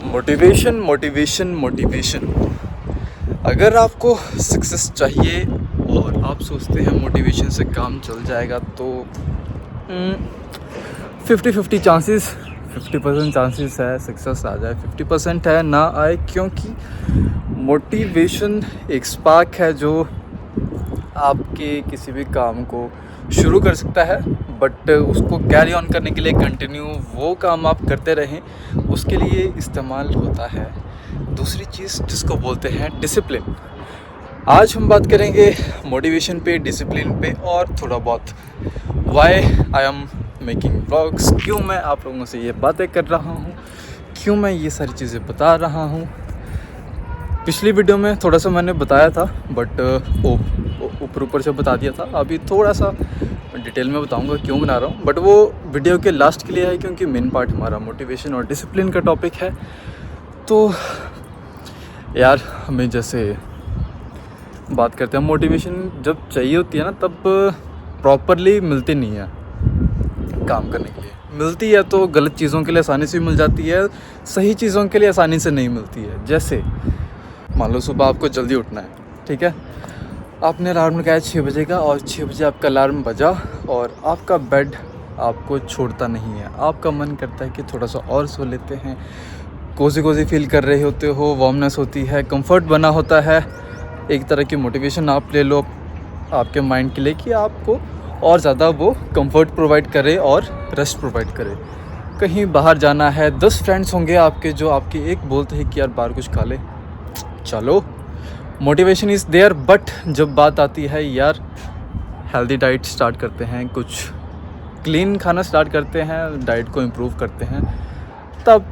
Motivation motivation motivation. अगर आपको success चाहिए और आप सोचते हैं मोटिवेशन से काम चल जाएगा तो 50-50 चांसेस, 50% चांसेस है सक्सेस आ जाए, 50% है ना आए, क्योंकि मोटिवेशन एक स्पार्क है जो आपके किसी भी काम को शुरू कर सकता है, बट उसको कैरी ऑन करने के लिए कंटिन्यू वो काम आप करते रहें, उसके लिए इस्तेमाल होता है दूसरी चीज़ जिसको बोलते हैं डिसिप्लिन। आज हम बात करेंगे मोटिवेशन पे, डिसिप्लिन पे और थोड़ा बहुत why I am making vlogs, क्यों मैं आप लोगों से ये बातें कर रहा हूँ, क्यों मैं ये सारी चीज़ें बता रहा हूँ। पिछली वीडियो में थोड़ा सा मैंने बताया था, बट ऊपर से बता दिया था। अभी थोड़ा सा डिटेल में बताऊंगा क्यों बना रहा हूँ, बट वो वीडियो के लास्ट के लिए है, क्योंकि मेन पार्ट हमारा मोटिवेशन और डिसिप्लिन का टॉपिक है। तो यार, हमें जैसे बात करते हैं, मोटिवेशन जब चाहिए होती है ना, तब प्रॉपरली मिलती नहीं है काम करने के लिए। मिलती है तो गलत चीज़ों के लिए आसानी से मिल जाती है, सही चीज़ों के लिए आसानी से नहीं मिलती है। जैसे मान लो सुबह आपको जल्दी उठना है, ठीक है, आपने अलार्म लगाया 6 बजे का और 6 बजे आपका अलार्म बजा और आपका बेड आपको छोड़ता नहीं है। आपका मन करता है कि थोड़ा सा और सो लेते हैं, कोज़ी फील कर रहे होते हो, वार्मनेस होती है, कंफर्ट बना होता है। एक तरह की मोटिवेशन आप ले लो आपके माइंड के लिए कि आपको और ज़्यादा वो कंफर्ट प्रोवाइड करे और रेस्ट प्रोवाइड करे। कहीं बाहर जाना है, 10 फ्रेंड्स होंगे आपके जो आपके एक बोलते हैं कि यार बाहर कुछ खा ले, चलो, मोटिवेशन इज़ देयर। बट जब बात आती है यार हेल्दी डाइट स्टार्ट करते हैं, कुछ क्लीन खाना स्टार्ट करते हैं, डाइट को इम्प्रूव करते हैं, तब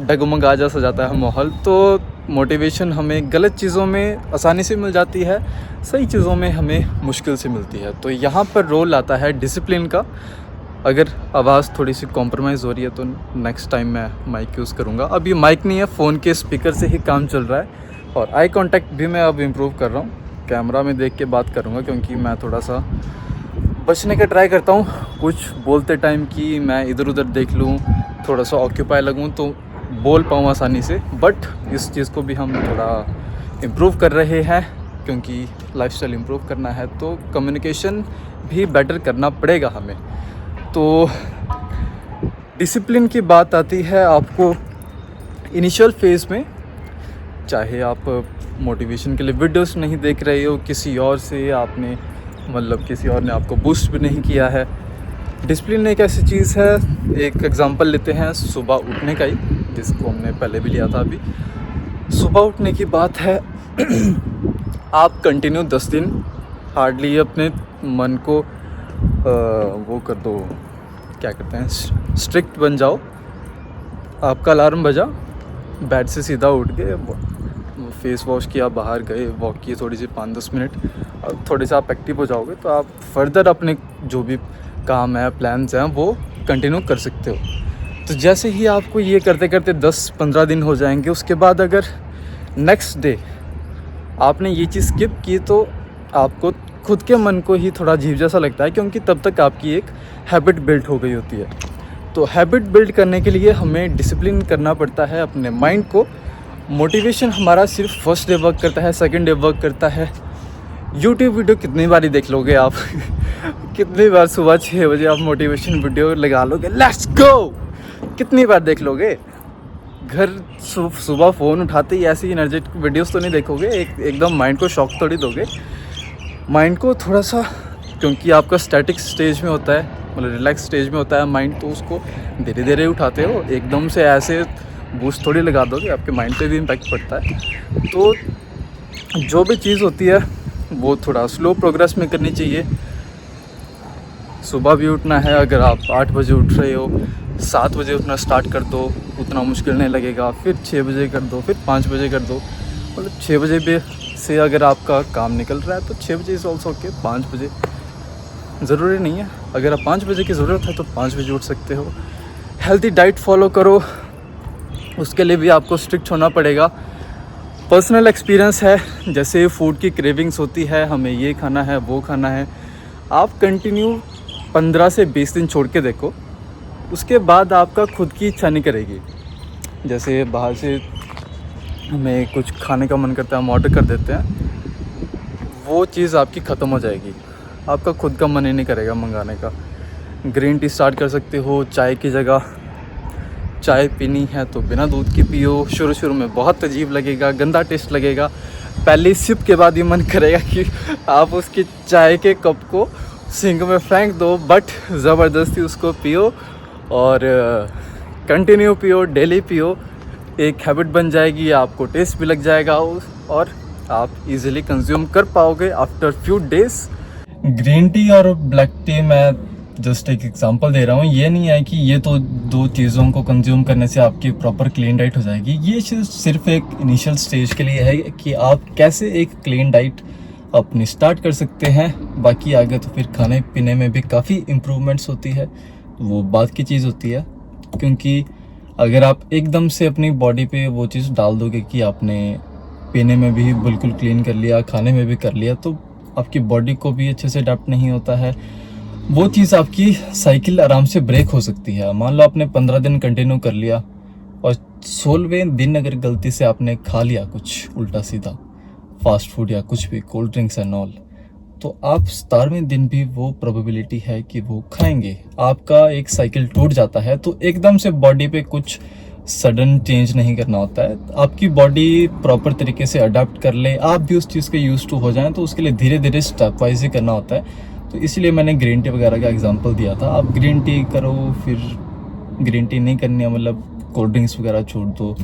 डगमगा सा जाता है माहौल। तो मोटिवेशन हमें गलत चीज़ों में आसानी से मिल जाती है, सही चीज़ों में हमें मुश्किल से मिलती है। तो यहाँ पर रोल आता है डिसिप्लिन का। अगर आवाज़ थोड़ी सी कॉम्प्रोमाइज़ हो रही है तो नेक्स्ट टाइम मैं माइक यूज़ करूँगा। अब ये माइक नहीं है, फ़ोन के स्पीकर से ही काम चल रहा है। और आई कांटेक्ट भी मैं अब इम्प्रूव कर रहा हूँ, कैमरा में देख के बात करूँगा, क्योंकि मैं थोड़ा सा बचने का ट्राई करता हूँ कुछ बोलते टाइम कि मैं इधर उधर देख लूँ, थोड़ा सा ऑक्यूपाई लगूँ तो बोल पाऊँ आसानी से। बट इस चीज़ को भी हम थोड़ा इम्प्रूव कर रहे हैं, क्योंकि लाइफस्टाइल इम्प्रूव करना है तो कम्युनिकेशन भी बेटर करना पड़ेगा हमें। तो डिसिप्लिन की बात आती है आपको इनिशियल फेज़ में, चाहे आप मोटिवेशन के लिए वीडियोस नहीं देख रहे हो, किसी और से आपने मतलब किसी और ने आपको बूस्ट भी नहीं किया है। डिसिप्लिन एक ऐसी चीज़ है, एक एग्जांपल लेते हैं सुबह उठने का ही, जिसको हमने पहले भी लिया था। अभी सुबह उठने की बात है आप कंटिन्यू 10 दिन हार्डली अपने मन को वो कर दो, क्या कहते हैं, स्ट्रिक्ट बन जाओ। आपका अलार्म बजा, बेड से सीधा उठ गए, फेस वॉश किया, बाहर गए, वॉक किए थोड़ी सी 5-10 मिनट, और थोड़े से आप एक्टिव हो जाओगे तो आप फर्दर अपने जो भी काम है, प्लान्स हैं, वो कंटिन्यू कर सकते हो। तो जैसे ही आपको ये करते करते 10-15 दिन हो जाएंगे, उसके बाद अगर नेक्स्ट डे आपने ये चीज़ स्किप की तो आपको खुद के मन को ही थोड़ा अजीब जैसा लगता है, क्योंकि तब तक आपकी एक हैबिट बिल्ड हो गई होती है। तो हैबिट बिल्ड करने के लिए हमें डिसिप्लिन करना पड़ता है अपने माइंड को। मोटिवेशन हमारा सिर्फ फर्स्ट डे वर्क करता है, सेकंड डे वर्क करता है। यूट्यूब वीडियो कितनी बार देख लोगे आप कितनी बार सुबह 6 बजे आप मोटिवेशन वीडियो लगा लोगे, लेट्स गो, कितनी बार देख लोगे। घर सुबह फ़ोन उठाते ही ऐसी एनर्जेटिक वीडियोस तो नहीं देखोगे, एकदम माइंड को शॉक थोड़ी दोगे। माइंड को थोड़ा सा, क्योंकि आपका स्टैटिक स्टेज में होता है, मतलब रिलैक्स स्टेज में होता है माइंड, तो उसको धीरे धीरे उठाते हो, एकदम से ऐसे बूस्ट थोड़ी लगा दोगे, आपके माइंड पे भी इम्पैक्ट पड़ता है। तो जो भी चीज़ होती है वो थोड़ा स्लो प्रोग्रेस में करनी चाहिए। सुबह भी उठना है, अगर आप 8 बजे उठ रहे हो, 7 बजे उठना स्टार्ट कर दो, उतना मुश्किल नहीं लगेगा। फिर 6 बजे कर दो, फिर 5 बजे कर दो, मतलब 6 बजे भी से अगर आपका काम निकल रहा है तो 6 बजे इज़ ऑल्सो ओके। 5 बजे ज़रूरी नहीं है, अगर आप 5 बजे की ज़रूरत है तो 5 बजे उठ सकते हो। हेल्दी डाइट फॉलो करो, उसके लिए भी आपको स्ट्रिक्ट होना पड़ेगा। पर्सनल एक्सपीरियंस है, जैसे फूड की क्रेविंग्स होती है, हमें ये खाना है, वो खाना है, आप कंटिन्यू 15 से 20 दिन छोड़ के देखो, उसके बाद आपका खुद की इच्छा नहीं करेगी। जैसे बाहर से हमें कुछ खाने का मन करता है, हम ऑर्डर कर देते हैं, वो चीज़ आपकी ख़त्म हो जाएगी, आपका खुद का मन ही नहीं करेगा मंगाने का। ग्रीन टी स्टार्ट कर सकते हो चाय की जगह। चाय पीनी है तो बिना दूध की पियो। शुरू में बहुत अजीब लगेगा, गंदा टेस्ट लगेगा, पहली सिप के बाद ही मन करेगा कि आप उसकी चाय के कप को सिंक में फेंक दो, बट ज़बरदस्ती उसको पियो और कंटिन्यू पियो, डेली पियो। एक हैबिट बन जाएगी, आपको टेस्ट भी लग जाएगा और आप इजीली कंज्यूम कर पाओगे after few days. Green tea और ब्लैक टी मैं जस्ट एक एग्जांपल दे रहा हूँ, ये नहीं है कि ये तो दो चीज़ों को कंज्यूम करने से आपकी प्रॉपर क्लीन डाइट हो जाएगी। ये सिर्फ एक इनिशियल स्टेज के लिए है कि आप कैसे एक क्लीन डाइट अपनी स्टार्ट कर सकते हैं। बाकी आगे तो फिर खाने पीने में भी काफ़ी इम्प्रूवमेंट्स होती है, वो बात की चीज़ होती है। क्योंकि अगर आप एकदम से अपनी बॉडी पे वो चीज़ डाल दोगे कि आपने पीने में भी बिल्कुल क्लीन कर लिया, खाने में भी कर लिया, तो आपकी बॉडी को भी अच्छे से अडेप्ट नहीं होता है। वो चीज़ आपकी साइकिल आराम से ब्रेक हो सकती है। मान लो आपने 15 दिन कंटिन्यू कर लिया और 16वें दिन अगर गलती से आपने खा लिया कुछ उल्टा सीधा फास्ट फूड या कुछ भी, कोल्ड ड्रिंक्स एंड ऑल, तो आप 17वें दिन भी वो प्रोबेबिलिटी है कि वो खाएंगे। आपका एक साइकिल टूट जाता है। तो एकदम से बॉडी पे कुछ सडन चेंज नहीं करना होता है। आपकी बॉडी प्रॉपर तरीके से अडाप्ट कर ले, आप भी उस चीज़ के यूज टू हो जाएं, तो उसके लिए धीरे धीरे स्टेप वाइज ही करना होता है। तो इसलिए मैंने ग्रीन टी वगैरह का एग्जांपल दिया था। आप ग्रीन टी करो, फिर ग्रीन टी नहीं करनी है मतलब कोल्ड ड्रिंक्स वगैरह छोड़ दो,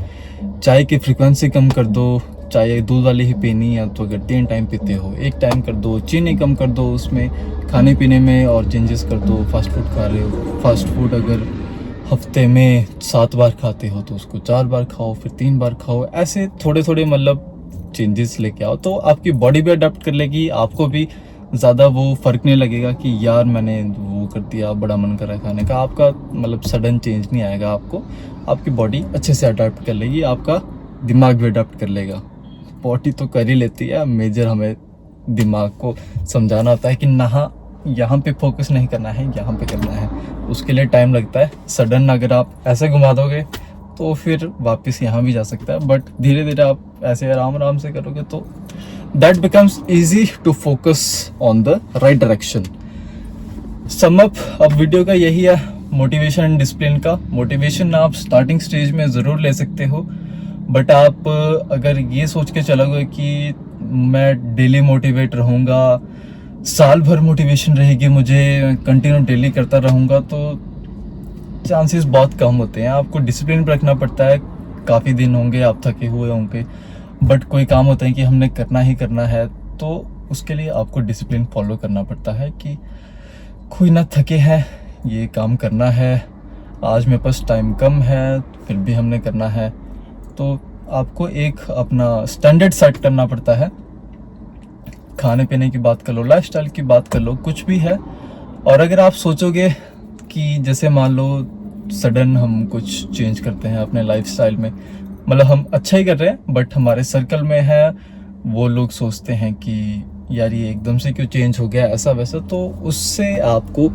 चाय की फ्रिक्वेंसी कम कर दो, चाय दूध वाली ही पीनी है तो अगर 3 टाइम पीते हो 1 टाइम कर दो, चीनी कम कर दो उसमें, खाने पीने में और चेंजेस कर दो। फास्ट फूड खा रहे हो, फास्ट फूड अगर हफ्ते में 7 बार खाते हो तो उसको 4 बार खाओ, फिर 3 बार खाओ। ऐसे थोड़े थोड़े मतलब चेंजेस लेके आओ, तो आपकी बॉडी भी अडेप्ट कर लेगी, आपको भी ज़्यादा वो फ़र्क नहीं लगेगा कि यार मैंने वो कर दिया, बड़ा मन कर रहा है खाने का। आपका मतलब सडन चेंज नहीं आएगा आपको, आपकी बॉडी अच्छे से अडेप्ट कर लेगी, आपका दिमाग भी अडेप्ट कर लेगा। बॉडी तो कर ही लेती है, मेजर हमें दिमाग को समझाना होता है कि ना यहाँ पे फोकस नहीं करना है, यहाँ पे करना है। उसके लिए टाइम लगता है। सडन अगर आप ऐसे घुमा दोगे तो फिर वापस यहाँ भी जा सकता है, बट धीरे धीरे आप ऐसे आराम से करोगे तो that becomes easy to focus on the right direction. Sum up अब वीडियो का यही है, मोटिवेशन एंड डिसिप्लिन का। मोटिवेशन आप स्टार्टिंग स्टेज में ज़रूर ले सकते हो, बट आप अगर ये सोच के चलोगे कि मैं डेली मोटिवेट रहूँगा, साल भर मोटिवेशन रहेगी, मुझे कंटिन्यू डेली करता रहूँगा, तो चांसेस बहुत कम होते हैं। आपको डिसिप्लिन भी रखना पड़ता है। काफ़ी दिन होंगे आप थके हुए होंगे, बट कोई काम होता है कि हमने करना ही करना है, तो उसके लिए आपको डिसिप्लिन फॉलो करना पड़ता है कि कोई ना थके हैं, ये काम करना है, आज मेरे पास टाइम कम है फिर भी हमने करना है। तो आपको एक अपना स्टैंडर्ड सेट करना पड़ता है। खाने पीने की बात कर लो, लाइफस्टाइल की बात कर लो, कुछ भी है। और अगर आप सोचोगे कि जैसे मान लो सडन हम कुछ चेंज करते हैं अपने लाइफस्टाइल में, मतलब हम अच्छा ही कर रहे हैं बट हमारे सर्कल में है वो लोग सोचते हैं कि यार ये एकदम से क्यों चेंज हो गया ऐसा वैसा, तो उससे आपको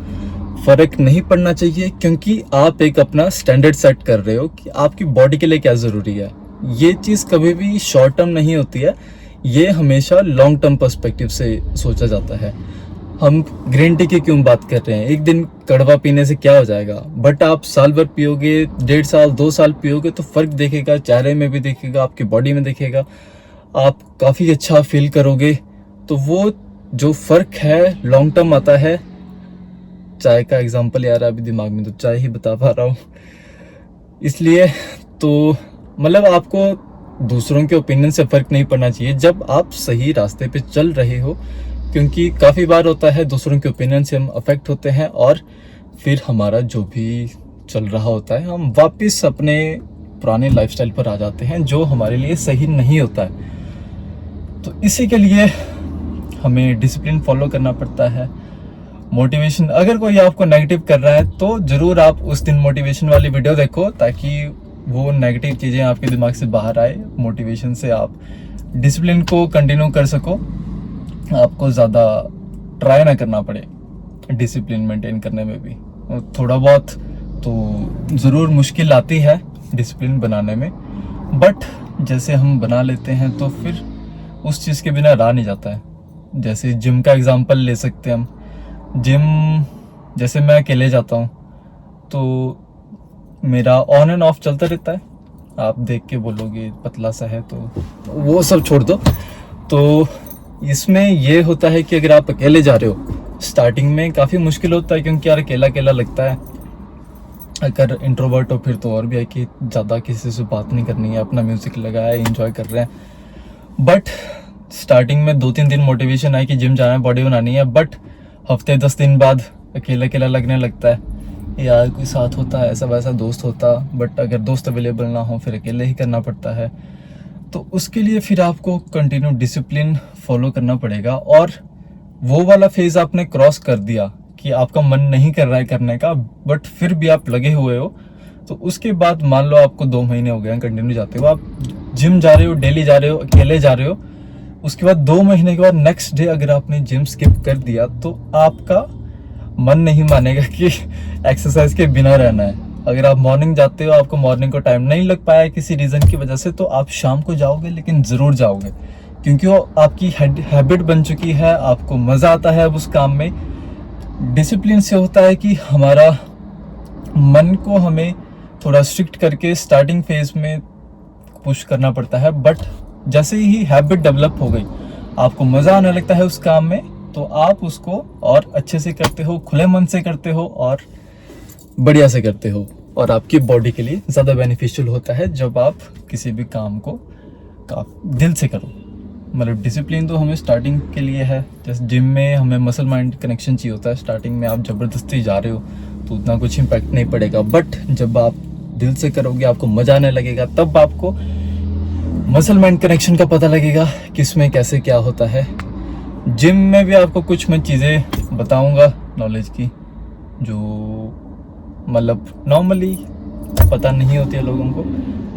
फ़र्क नहीं पड़ना चाहिए, क्योंकि आप एक अपना स्टैंडर्ड सेट कर रहे हो कि आपकी बॉडी के लिए क्या ज़रूरी है। ये चीज़ कभी भी शॉर्ट टर्म नहीं होती है, ये हमेशा लॉन्ग टर्म पर्सपेक्टिव से सोचा जाता है। हम ग्रीन टी की क्यों बात कर रहे हैं, एक दिन कड़वा पीने से क्या हो जाएगा, बट आप साल भर पियोगे, 1.5 साल 2 साल पियोगे तो फ़र्क दिखेगा, चेहरे में भी दिखेगा, आपकी बॉडी में दिखेगा, आप काफ़ी अच्छा फील करोगे। तो वो जो फ़र्क है लॉन्ग टर्म आता है। चाय का एग्जांपल यार अभी दिमाग में तो चाय ही बता पा रहा हूँ, इसलिए तो मतलब आपको दूसरों के ओपिनियन से फ़र्क नहीं पड़ना चाहिए जब आप सही रास्ते पे चल रहे हो, क्योंकि काफ़ी बार होता है दूसरों के ओपिनियन से हम अफेक्ट होते हैं और फिर हमारा जो भी चल रहा होता है हम वापस अपने पुराने लाइफस्टाइल पर आ जाते हैं जो हमारे लिए सही नहीं होता है। तो इसी के लिए हमें डिसिप्लिन फॉलो करना पड़ता है। मोटिवेशन अगर कोई आपको नेगेटिव कर रहा है तो ज़रूर आप उस दिन मोटिवेशन वाली वीडियो देखो, ताकि वो नेगेटिव चीज़ें आपके दिमाग से बाहर आए, मोटिवेशन से आप डिसिप्लिन को कंटिन्यू कर सको, आपको ज़्यादा ट्राई ना करना पड़े डिसिप्लिन मेंटेन करने में भी। थोड़ा बहुत तो ज़रूर मुश्किल आती है डिसिप्लिन बनाने में, बट जैसे हम बना लेते हैं तो फिर उस चीज़ के बिना रहा नहीं जाता है। जैसे जिम का एग्जांपल ले सकते हैं हम। जिम जैसे मैं अकेले जाता हूँ तो मेरा ऑन एंड ऑफ चलता रहता है। आप देख के बोलोगे पतला सा है, तो वो सब छोड़ दो। तो इसमें ये होता है कि अगर आप अकेले जा रहे हो, स्टार्टिंग में काफ़ी मुश्किल होता है क्योंकि यार अकेला अकेला लगता है। अगर इंट्रोवर्ट हो फिर तो और भी है कि ज़्यादा किसी से बात नहीं करनी है, अपना म्यूज़िक लगाया है, एंजॉय कर रहे हैं। बट स्टार्टिंग में 2-3 दिन मोटिवेशन आए कि जिम जाना है, बॉडी बनानी है, बट हफ्ते 10 दिन बाद अकेला अकेला लगने लगता है। यार कोई साथ होता, ऐसा वैसा दोस्त होता, बट अगर दोस्त अवेलेबल ना हो फिर अकेले ही करना पड़ता है। तो उसके लिए फिर आपको कंटिन्यू डिसिप्लिन फॉलो करना पड़ेगा। और वो वाला फेज़ आपने क्रॉस कर दिया कि आपका मन नहीं कर रहा है करने का, बट फिर भी आप लगे हुए हो, तो उसके बाद मान लो आपको 2 महीने हो गए हैं कंटिन्यू जाते हो, आप जिम जा रहे हो, डेली जा रहे हो, अकेले जा रहे हो। उसके बाद 2 महीने के बाद नेक्स्ट डे अगर आपने जिम स्किप कर दिया तो आपका मन नहीं मानेगा कि एक्सरसाइज के बिना रहना है। अगर आप मॉर्निंग जाते हो, आपको मॉर्निंग को टाइम नहीं लग पाया किसी रीज़न की वजह से, तो आप शाम को जाओगे, लेकिन ज़रूर जाओगे क्योंकि वो आपकी हैबिट बन चुकी है, आपको मज़ा आता है अब उस काम में। डिसिप्लिन से होता है कि हमारा मन को हमें थोड़ा स्ट्रिक्ट करके स्टार्टिंग फेज में पुश करना पड़ता है, बट जैसे ही हैबिट डेवलप हो गई, आपको मज़ा आने लगता है उस काम में, तो आप उसको और अच्छे से करते हो, खुले मन से करते हो और बढ़िया से करते हो। और आपकी बॉडी के लिए ज़्यादा बेनिफिशियल होता है जब आप किसी भी काम को दिल से करो। मतलब डिसिप्लिन तो हमें स्टार्टिंग के लिए है। जैसे जिम में हमें मसल माइंड कनेक्शन चाहिए होता है। स्टार्टिंग में आप ज़बरदस्ती जा रहे हो तो उतना कुछ इम्पैक्ट नहीं पड़ेगा, बट जब आप दिल से करोगे, आपको मज़ा आने लगेगा, तब आपको मसल माइंड कनेक्शन का पता लगेगा किसमें कैसे क्या होता है। जिम में भी आपको कुछ मैं चीज़ें बताऊंगा नॉलेज की, जो मतलब नॉर्मली पता नहीं होती है लोगों को।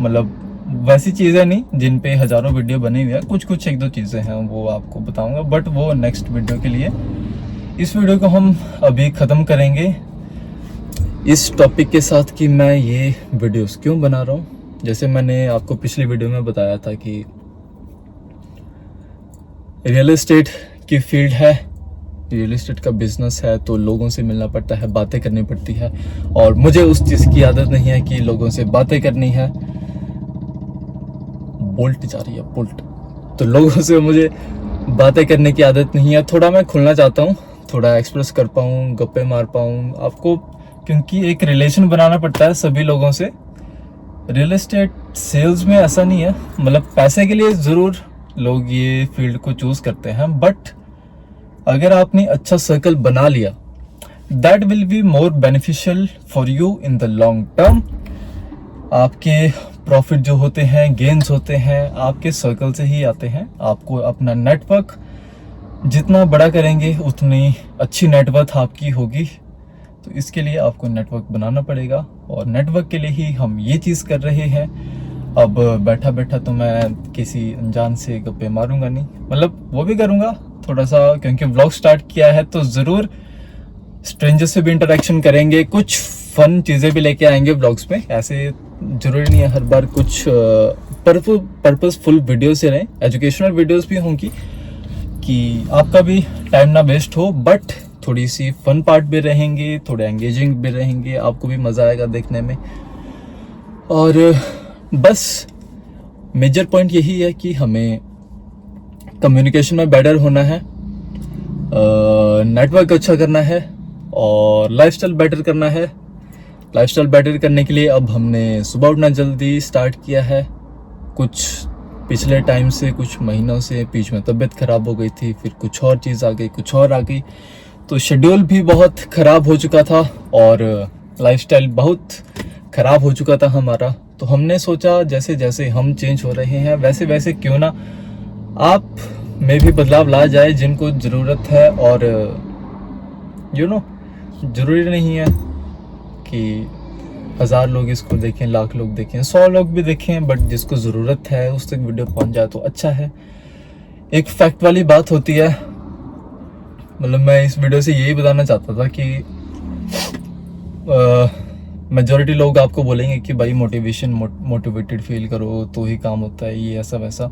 मतलब वैसी चीज़ें नहीं जिन पे हज़ारों वीडियो बनी हुई है, कुछ 1-2 चीज़ें हैं वो आपको बताऊंगा, बट वो नेक्स्ट वीडियो के लिए। इस वीडियो को हम अभी ख़त्म करेंगे इस टॉपिक के साथ कि मैं ये वीडियोस क्यों बना रहा हूँ। जैसे मैंने आपको पिछली वीडियो में बताया था कि रियल एस्टेट की फील्ड है, रियल एस्टेट का बिजनेस है, तो लोगों से मिलना पड़ता है, बातें करनी पड़ती है, और मुझे उस चीज़ की आदत नहीं है कि लोगों से बातें करनी है। बोल्ट जा रही है, बोल्ट। तो लोगों से मुझे बातें करने की आदत नहीं है। थोड़ा मैं खुलना चाहता हूँ, थोड़ा एक्सप्रेस कर पाऊँ, गप्पे मार पाऊँ आपको, क्योंकि एक रिलेशन बनाना पड़ता है सभी लोगों से। रियल एस्टेट सेल्स में ऐसा नहीं है, मतलब पैसे के लिए ज़रूर लोग ये फील्ड को चूज़ करते हैं, बट अगर आपने अच्छा सर्कल बना लिया, that will be more beneficial for you in the long term. आपके प्रॉफिट जो होते हैं, गेन्स होते हैं, आपके सर्कल से ही आते हैं। आपको अपना नेटवर्क जितना बड़ा करेंगे उतनी अच्छी नेटवर्क आपकी होगी। तो इसके लिए आपको नेटवर्क बनाना पड़ेगा, और नेटवर्क के लिए ही हम ये चीज़ कर रहे हैं। अब बैठा बैठा तो मैं किसी अनजान से गप्पे मारूंगा नहीं, मतलब वो भी करूंगा थोड़ा सा, क्योंकि व्लॉग स्टार्ट किया है तो ज़रूर स्ट्रेंजर से भी इंटरेक्शन करेंगे, कुछ फन चीज़ें भी लेके आएंगे व्लॉग्स में। ऐसे ज़रूरी नहीं है हर बार कुछ पर्पसफुल वीडियो से रहें, एजुकेशनल वीडियोस भी होंगी कि आपका भी टाइम ना वेस्ट हो, बट थोड़ी सी फन पार्ट भी रहेंगे, थोड़े एंगेजिंग भी रहेंगे, आपको भी मज़ा आएगा देखने में। और बस मेजर पॉइंट यही है कि हमें कम्युनिकेशन में बेटर होना है, नेटवर्क अच्छा करना है, और लाइफस्टाइल बेटर करना है। लाइफस्टाइल बेटर करने के लिए अब हमने सुबह उठना जल्दी स्टार्ट किया है। कुछ पिछले टाइम से, कुछ महीनों से बीच में तबीयत ख़राब हो गई थी, फिर कुछ और चीज़ आ गई, कुछ और आ गई, तो शेड्यूल भी बहुत ख़राब हो चुका था और लाइफस्टाइल बहुत ख़राब हो चुका था हमारा। तो हमने सोचा जैसे जैसे हम चेंज हो रहे हैं वैसे वैसे क्यों ना आप में भी बदलाव ला जाए जिनको ज़रूरत है। और ज़रूरी नहीं है कि 1000 लोग इसको देखें, लाख लोग देखें, 100 लोग भी देखें, बट जिसको ज़रूरत है उस तक वीडियो पहुंच जाए तो अच्छा है। एक फैक्ट वाली बात होती है, मतलब मैं इस वीडियो से यही बताना चाहता था कि मेजॉरिटी लोग आपको बोलेंगे कि भाई मोटिवेटेड फील करो तो ही काम होता है, ये ऐसा वैसा,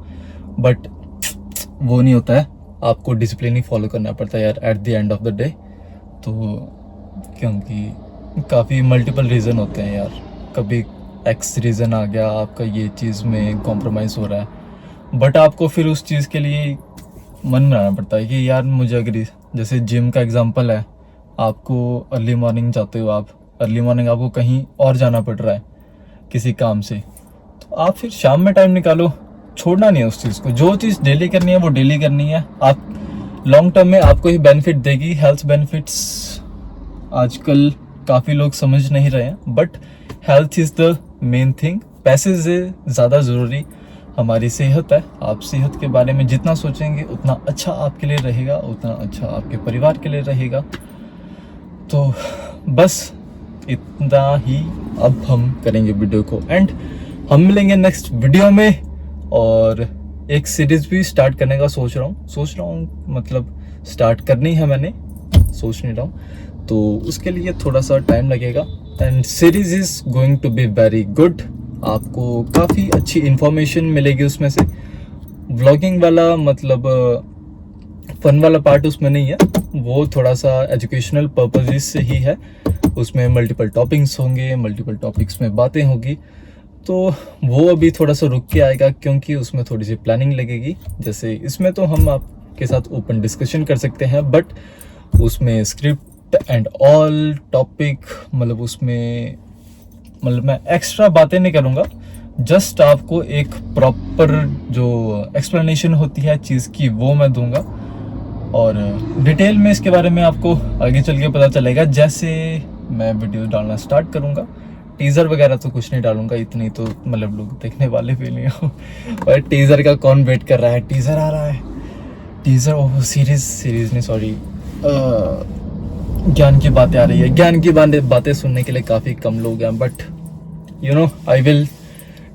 बट वो नहीं होता है। आपको डिसिप्लिन ही फॉलो करना पड़ता है यार at the end of the day. तो क्योंकि काफ़ी मल्टीपल रीज़न होते हैं यार, कभी एक्स रीज़न आ गया आपका, ये चीज़ में कॉम्प्रोमाइज़ हो रहा है, बट आपको फिर उस चीज़ के लिए मन बनाना पड़ता है कि यार मुझे अगर, जैसे जिम का एग्जांपल है, आपको अर्ली मॉर्निंग जाते हो, आप अर्ली मॉर्निंग आपको कहीं और जाना पड़ रहा है किसी काम से, तो आप फिर शाम में टाइम निकालो, छोड़ना नहीं है उस चीज़ को। जो चीज़ डेली करनी है वो डेली करनी है। आप लॉन्ग टर्म में आपको ही बेनिफिट देगी। हेल्थ बेनिफिट्स आजकल काफ़ी लोग समझ नहीं रहे हैं, but health is the main thing. पैसे से ज़्यादा ज़रूरी हमारी सेहत है। आप सेहत के बारे में जितना सोचेंगे उतना अच्छा आपके लिए रहेगा, उतना अच्छा आपके परिवार के लिए रहेगा। तो बस इतना ही अब हम करेंगे वीडियो को एंड हम मिलेंगे नेक्स्ट वीडियो में। और एक सीरीज़ भी स्टार्ट करने का सोच रहा हूँ, मतलब स्टार्ट करनी है मैंने, सोच नहीं रहा हूँ, तो उसके लिए थोड़ा सा टाइम लगेगा। And series is going to be very good. आपको काफ़ी अच्छी इन्फॉर्मेशन मिलेगी उसमें से। व्लॉगिंग वाला मतलब फन वाला पार्ट उसमें नहीं है, वो थोड़ा सा एजुकेशनल पर्पजेस से ही है। उसमें मल्टीपल टॉपिक्स होंगे, मल्टीपल टॉपिक्स में बातें होगी, तो वो अभी थोड़ा सा रुक के आएगा क्योंकि उसमें थोड़ी सी प्लानिंग लगेगी। जैसे इसमें तो हम आपके साथ ओपन डिस्कशन कर सकते हैं, बट उसमें स्क्रिप्ट एंड ऑल टॉपिक, मतलब उसमें मतलब मैं एक्स्ट्रा बातें नहीं करूँगा, जस्ट आपको एक प्रॉपर जो एक्सप्लेनेशन होती है चीज़ की वो मैं दूंगा। और डिटेल में इसके बारे में आपको आगे चल के पता चलेगा जैसे मैं वीडियो डालना स्टार्ट करूँगा। टीज़र वगैरह तो कुछ नहीं डालूंगा, इतनी तो मतलब लोग देखने वाले भी नहीं हो। और टीज़र का कौन वेट कर रहा है, टीज़र आ रहा है, टीज़र ओह सीरीज नहीं सॉरी, ज्ञान की बातें आ रही है। ज्ञान की बातें सुनने के लिए काफ़ी कम लोग हैं, but you know I will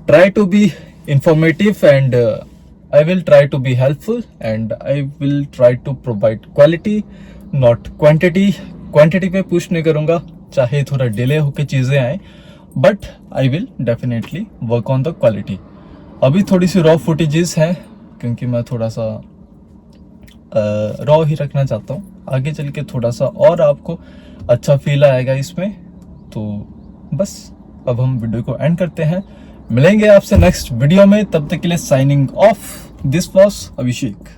try to be informative and I will try to be helpful and I will try to provide quality not quantity। Quantity पे पुश नहीं करूँगा, चाहे थोड़ा डिले होकर चीज़ें आए, but I will definitely work on the quality. अभी थोड़ी सी रॉ फुटेजेस हैं क्योंकि मैं थोड़ा सा रॉ ही रखना चाहता हूँ। आगे चल के थोड़ा सा और आपको अच्छा फील आएगा इसमें। तो बस अब हम वीडियो को एंड करते हैं, मिलेंगे आपसे नेक्स्ट वीडियो में। तब तक के लिए signing off, this was Abhishek.